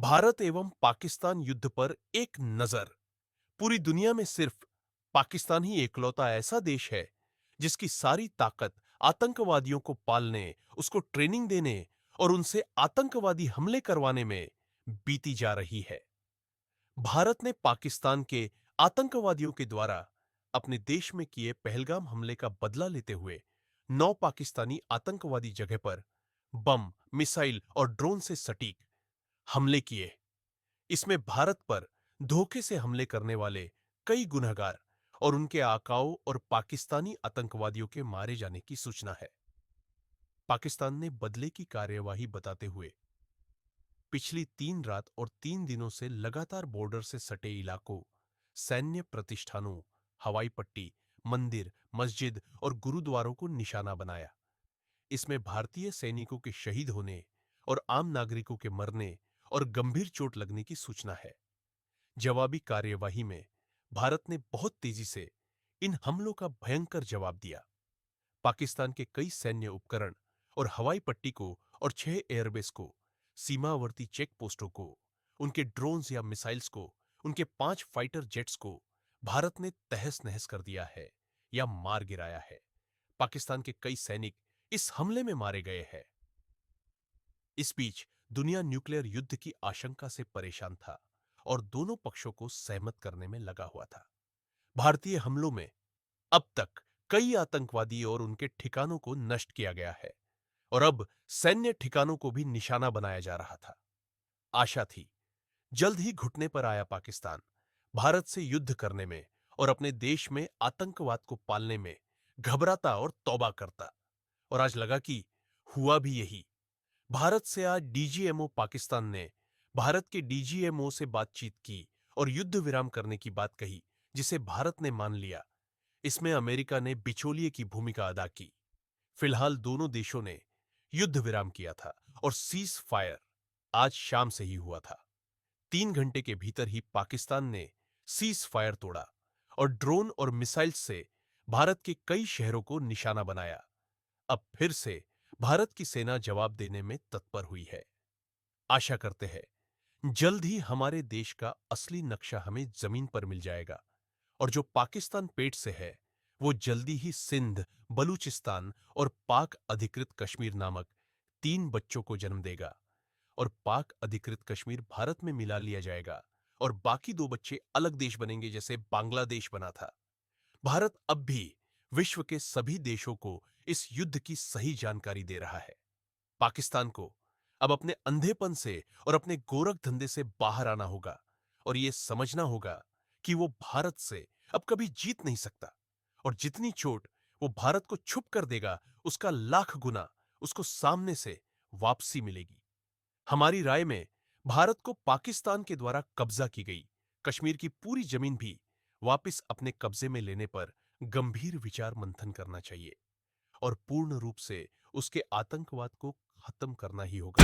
भारत एवं पाकिस्तान युद्ध पर एक नजर। पूरी दुनिया में सिर्फ पाकिस्तान ही एकलौता ऐसा देश है जिसकी सारी ताकत आतंकवादियों को पालने, उसको ट्रेनिंग देने और उनसे आतंकवादी हमले करवाने में बीती जा रही है। भारत ने पाकिस्तान के आतंकवादियों के द्वारा अपने देश में किए पहलगाम हमले का बदला लेते हुए 9 पाकिस्तानी आतंकवादी जगह पर बम, मिसाइल और ड्रोन से सटीक हमले किए। इसमें भारत पर धोखे से हमले करने वाले कई गुनहगार और उनके आकाओं और पाकिस्तानी आतंकवादियों के मारे जाने की सूचना है। पाकिस्तान ने बदले की कार्यवाही बताते हुए पिछली 3 रात और 3 दिनों से लगातार बॉर्डर से सटे इलाकों, सैन्य प्रतिष्ठानों, हवाई पट्टी, मंदिर, मस्जिद और गुरुद्वारों को निशाना बनाया। इसमें भारतीय सैनिकों के शहीद होने और आम नागरिकों के मरने और गंभीर चोट लगने की सूचना है। जवाबी कार्यवाही में भारत ने बहुत तेजी से इन हमलों का भयंकर जवाब दिया। पाकिस्तान के कई सैन्य उपकरण और हवाई पट्टी को और 6 एयरबेस को, सीमावर्ती चेक पोस्टों को, उनके ड्रोन्स या मिसाइल्स को, उनके 5 फाइटर जेट्स को भारत ने तहस नहस कर दिया है या मार गिराया है। पाकिस्तान के कई सैनिक इस हमले में मारे गए हैं। इस बीच दुनिया न्यूक्लियर युद्ध की आशंका से परेशान था और दोनों पक्षों को सहमत करने में लगा हुआ था। भारतीय हमलों में अब तक कई आतंकवादी और उनके ठिकानों को नष्ट किया गया है और अब सैन्य ठिकानों को भी निशाना बनाया जा रहा था। आशा थी जल्द ही घुटने पर आया पाकिस्तान भारत से युद्ध करने में और अपने देश में आतंकवाद को पालने में घबराता और तौबा करता, और आज लगा कि हुआ भी यही। भारत से आज डीजीएमओ पाकिस्तान ने भारत के डीजीएमओ से बातचीत की और युद्ध विराम करने की बात कही, जिसे भारत ने मान लिया। इसमें अमेरिका ने बिचौलिए की भूमिका अदा की। फिलहाल दोनों देशों ने युद्ध विराम किया था और सीज फायर आज शाम से ही हुआ था। 3 घंटे के भीतर ही पाकिस्तान ने सीज फायर तोड़ा और ड्रोन और मिसाइल से भारत के कई शहरों को निशाना बनाया। अब फिर से भारत की सेना जवाब देने में तत्पर हुई है। आशा करते हैं जल्द ही हमारे देश का असली नक्शा हमें जमीन पर मिल जाएगा और जो पाकिस्तान पेट से है वो जल्दी ही सिंध, बलूचिस्तान और पाक अधिकृत कश्मीर नामक 3 बच्चों को जन्म देगा और पाक अधिकृत कश्मीर भारत में मिला लिया जाएगा और बाकी 2 बच्चे अलग देश बनेंगे, जैसे बांग्लादेश बना था। भारत अब भी विश्व के सभी देशों को इस युद्ध की सही जानकारी दे रहा है। पाकिस्तान को अब अपने अंधेपन से और अपने गोरख धंधे से बाहर आना होगा और यह समझना होगा कि वो भारत से अब कभी जीत नहीं सकता और जितनी चोट वो भारत को छुप कर देगा उसका लाख गुना उसको सामने से वापसी मिलेगी। हमारी राय में भारत को पाकिस्तान के द्वारा कब्जा की गई कश्मीर की पूरी जमीन भी वापस अपने कब्जे में लेने पर गंभीर विचार मंथन करना चाहिए और पूर्ण रूप से उसके आतंकवाद को खत्म करना ही होगा।